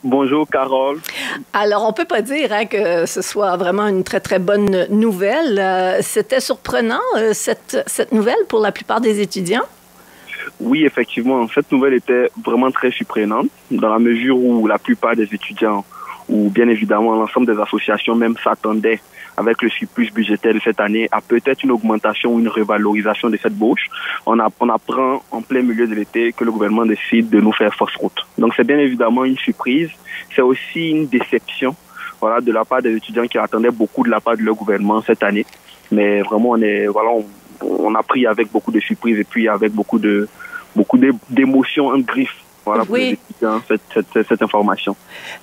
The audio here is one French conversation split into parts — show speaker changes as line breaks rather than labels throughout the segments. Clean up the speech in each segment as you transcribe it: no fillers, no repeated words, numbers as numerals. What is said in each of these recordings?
Bonjour Carole.
Alors, on peut pas dire que ce soit vraiment une très, très bonne nouvelle. C'était surprenant, cette nouvelle, pour la plupart des étudiants?
Oui, effectivement, cette nouvelle était vraiment très surprenante dans la mesure où la plupart des étudiants, ou bien évidemment l'ensemble des associations même s'attendaient avec le surplus budgétaire de cette année à peut-être une augmentation ou une revalorisation de cette bourse. On apprend en plein milieu de l'été que le gouvernement décide de nous faire fausse route. Donc c'est bien évidemment une surprise. C'est aussi une déception, voilà, de la part des étudiants qui attendaient beaucoup de la part de leur gouvernement cette année. Mais vraiment, on a pris avec beaucoup de surprises et puis avec beaucoup d'émotions en griffe. Voilà pour les étudiants, cette information.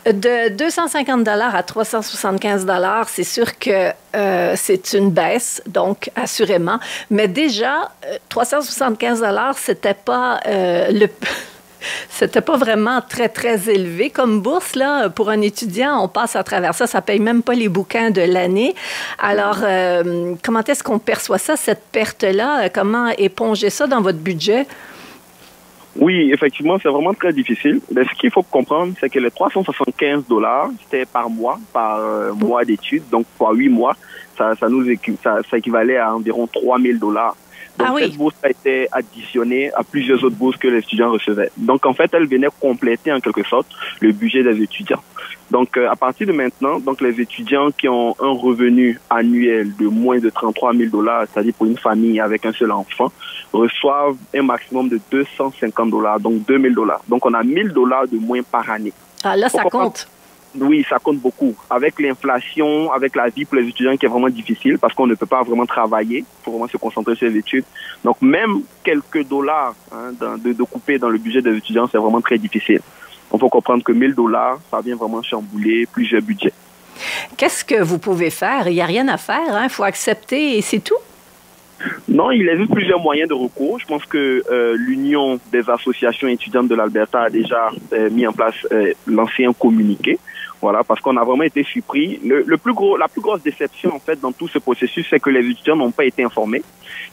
De 250 $ à 375 $, c'est sûr que c'est une baisse, donc assurément. Mais déjà, 375 $, c'était pas c'était pas vraiment très, très élevé comme bourse, là. Pour un étudiant, on passe à travers ça. Ça paye même pas les bouquins de l'année. Alors, comment est-ce qu'on perçoit ça, cette perte-là? Comment éponger ça dans votre budget?
Oui, effectivement, c'est vraiment très difficile. Mais ce qu'il faut comprendre, c'est que les 375 $, c'était par mois, mois d'études, donc pour 8 mois, ça équivalait à environ 3 000 $. Donc, cette bourse a été additionnée à plusieurs autres bourses que les étudiants recevaient. Donc, en fait, elle venait compléter en quelque sorte le budget des étudiants. Donc, à partir de maintenant, donc les étudiants qui ont un revenu annuel de moins de 33 000 $, c'est-à-dire pour une famille avec un seul enfant, reçoivent un maximum de 250 $, donc 2 000 $. Donc, on a 1 000 $ de moins par année.
Ah, là, ça compte.
Oui, ça compte beaucoup. Avec l'inflation, avec la vie pour les étudiants qui est vraiment difficile parce qu'on ne peut pas vraiment travailler pour vraiment se concentrer sur les études. Donc, même quelques dollars de couper dans le budget des étudiants, c'est vraiment très difficile. On peut comprendre que 1 000 $, ça vient vraiment chambouler plusieurs budgets.
Qu'est-ce que vous pouvez faire? Il n'y a rien à faire, il faut accepter et c'est tout?
Non, il existe plusieurs moyens de recours. Je pense que l'Union des associations étudiantes de l'Alberta a déjà mis en place l'ancien communiqué. Voilà, parce qu'on a vraiment été surpris. La plus grosse déception, en fait, dans tout ce processus, c'est que les étudiants n'ont pas été informés.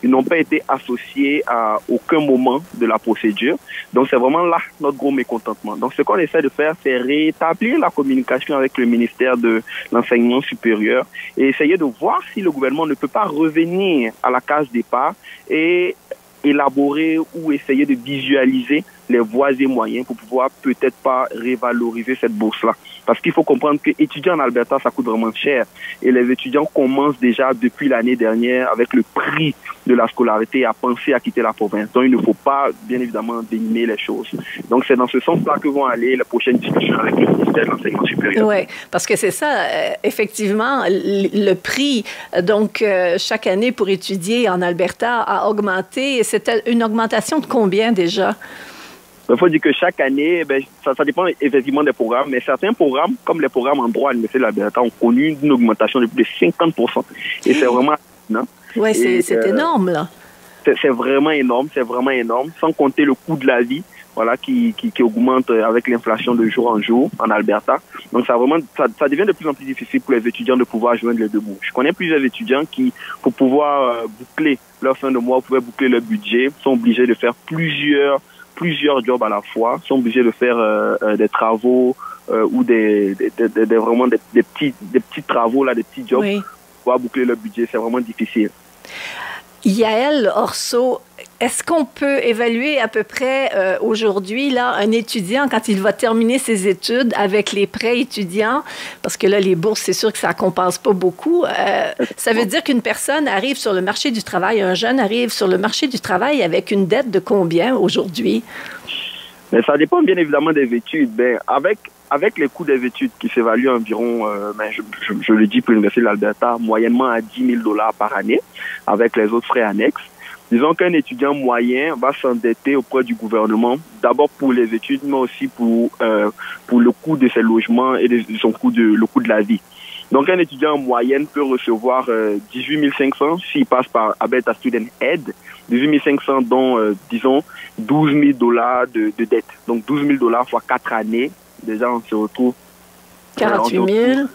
Ils n'ont pas été associés à aucun moment de la procédure. Donc, c'est vraiment là notre gros mécontentement. Donc, ce qu'on essaie de faire, c'est rétablir la communication avec le ministère de l'Enseignement supérieur et essayer de voir si le gouvernement ne peut pas revenir à la case départ et élaborer ou essayer de visualiser les voies et moyens pour pouvoir peut-être pas revaloriser cette bourse-là. Parce qu'il faut comprendre que étudier en Alberta, ça coûte vraiment cher. Et les étudiants commencent déjà depuis l'année dernière avec le prix de la scolarité à penser à quitter la province. Donc, il ne faut pas, bien évidemment, dénimer les choses. Donc, c'est dans ce sens-là que vont aller les prochaines discussions avec le ministère de l'Enseignement supérieur.
Oui, parce que c'est ça, effectivement, le prix, donc, chaque année pour étudier en Alberta a augmenté. C'était une augmentation de combien déjà?
Il faut dire que chaque année, ça dépend effectivement des programmes, mais certains programmes, comme les programmes en droit à l'Université de l'Alberta, ont connu une augmentation de plus de 50%. Et c'est vraiment...
Oui, c'est énorme, là.
C'est vraiment énorme, sans compter le coût de la vie, voilà, qui augmente avec l'inflation de jour en jour en Alberta. Donc, ça devient de plus en plus difficile pour les étudiants de pouvoir joindre les deux bouts. Je connais plusieurs étudiants qui, pour pouvoir boucler leur fin de mois, pouvoir boucler leur budget, sont obligés de faire plusieurs jobs à la fois, sont obligés de faire des travaux ou vraiment des petits travaux, là, des petits jobs pour pouvoir boucler leur budget. C'est vraiment difficile.
Yaël Orso, est-ce qu'on peut évaluer à peu près aujourd'hui là, un étudiant quand il va terminer ses études avec les prêts étudiants, parce que là, les bourses, c'est sûr que ça ne compense pas beaucoup. Ça veut dire qu'une personne arrive sur le marché du travail, un jeune arrive sur le marché du travail avec une dette de combien aujourd'hui?
Mais ça dépend bien évidemment des études. Avec les coûts des études qui s'évaluent environ, je le dis pour l'Université de l'Alberta, moyennement à 10 000 $ par année, avec les autres frais annexes. Disons qu'un étudiant moyen va s'endetter auprès du gouvernement, d'abord pour les études, mais aussi pour le coût de ses logements et le coût de la vie. Donc, un étudiant en moyenne peut recevoir 18 500 s'il passe par Alberta Student Aid, 18 500 dont, disons, 12 000 $ de dette. Donc, 12 000 $ fois 4 années. Déjà, on se retrouve...
48 000.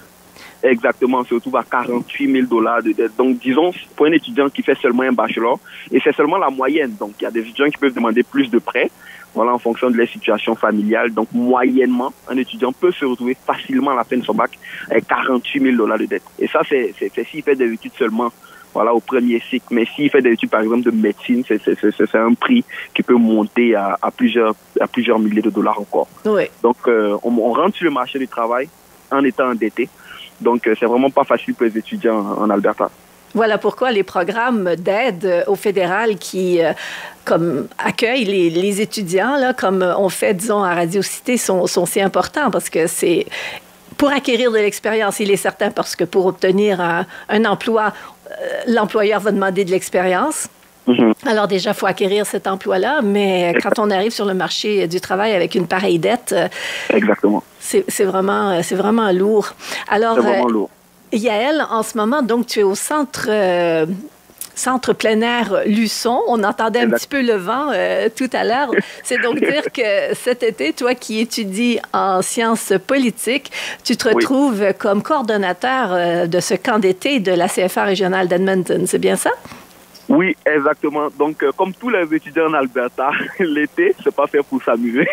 Exactement, on se retrouve à 48 000 $ de dette. Donc, disons, pour un étudiant qui fait seulement un bachelor, et c'est seulement la moyenne. Donc, il y a des étudiants qui peuvent demander plus de prêts. voilà, en fonction de leur situation familiale. Donc, moyennement, un étudiant peut se retrouver facilement à la fin de son bac avec 48 000 $ de dette. Et ça, c'est s'il fait des études seulement, voilà, au premier cycle. Mais s'il fait des études, par exemple, de médecine, c'est un prix qui peut monter à plusieurs milliers de dollars encore.
Oui.
Donc, on rentre sur le marché du travail en étant endetté. Donc, c'est vraiment pas facile pour les étudiants en Alberta.
Voilà pourquoi les programmes d'aide au fédéral qui comme accueillent les étudiants, là, comme on fait, disons, à Radio Cité, sont si importants parce que c'est pour acquérir de l'expérience, il est certain, parce que pour obtenir un emploi, l'employeur va demander de l'expérience. Alors déjà, il faut acquérir cet emploi-là, mais quand on arrive sur le marché du travail avec une pareille dette,
exactement,
c'est vraiment lourd. Alors,
c'est vraiment lourd.
Yaël, en ce moment, donc, tu es au centre plein air Luçon. On entendait un petit peu le vent tout à l'heure. C'est donc dire que cet été, toi qui étudies en sciences politiques, tu te retrouves comme coordonnateur de ce camp d'été de la CFA régionale d'Edmonton. C'est bien ça?
Oui, exactement. Donc, comme tous les étudiants en Alberta, l'été, c'est pas fait pour s'amuser.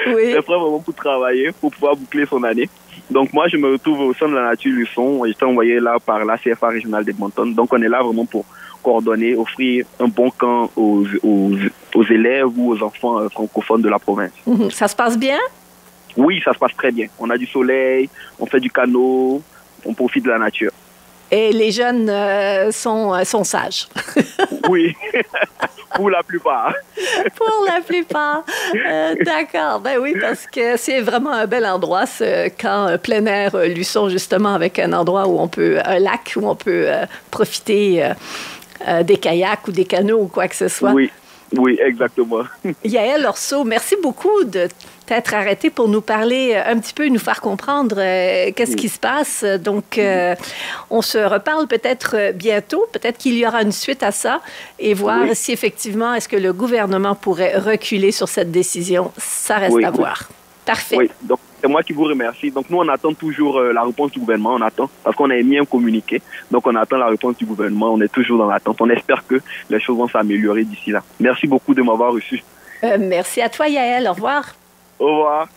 Oui.
C'est fait vraiment pour travailler, pour pouvoir boucler son année. Donc, moi, je me retrouve au Centre de la nature Luçon. J'étais envoyé là par la CFA régionale d'Edmonton. Donc, on est là vraiment pour coordonner, offrir un bon camp aux élèves ou aux enfants francophones de la province.
Ça se passe bien?
Oui, ça se passe très bien. On a du soleil, on fait du canot, on profite de la nature.
Et les jeunes sont sages.
Oui, pour la plupart.
Pour la plupart. D'accord. Ben oui, parce que c'est vraiment un bel endroit, ce camp plein air Luçon, justement, avec un endroit où un lac où on peut profiter des kayaks ou des canots ou quoi que ce soit.
Oui, exactement.
Yaël Orso, merci beaucoup de t'être arrêté pour nous parler un petit peu, nous faire comprendre qu'est-ce qui se passe. Donc, on se reparle peut-être bientôt. Peut-être qu'il y aura une suite à ça et voir si effectivement, est-ce que le gouvernement pourrait reculer sur cette décision. Ça reste à voir. Parfait.
Oui, donc c'est moi qui vous remercie. Donc, nous, on attend toujours la réponse du gouvernement. On attend, parce qu'on a émis un communiqué. Donc, on attend la réponse du gouvernement. On est toujours dans l'attente. On espère que les choses vont s'améliorer d'ici là. Merci beaucoup de m'avoir reçu.
Merci à toi, Yaël. Au revoir.
Au revoir.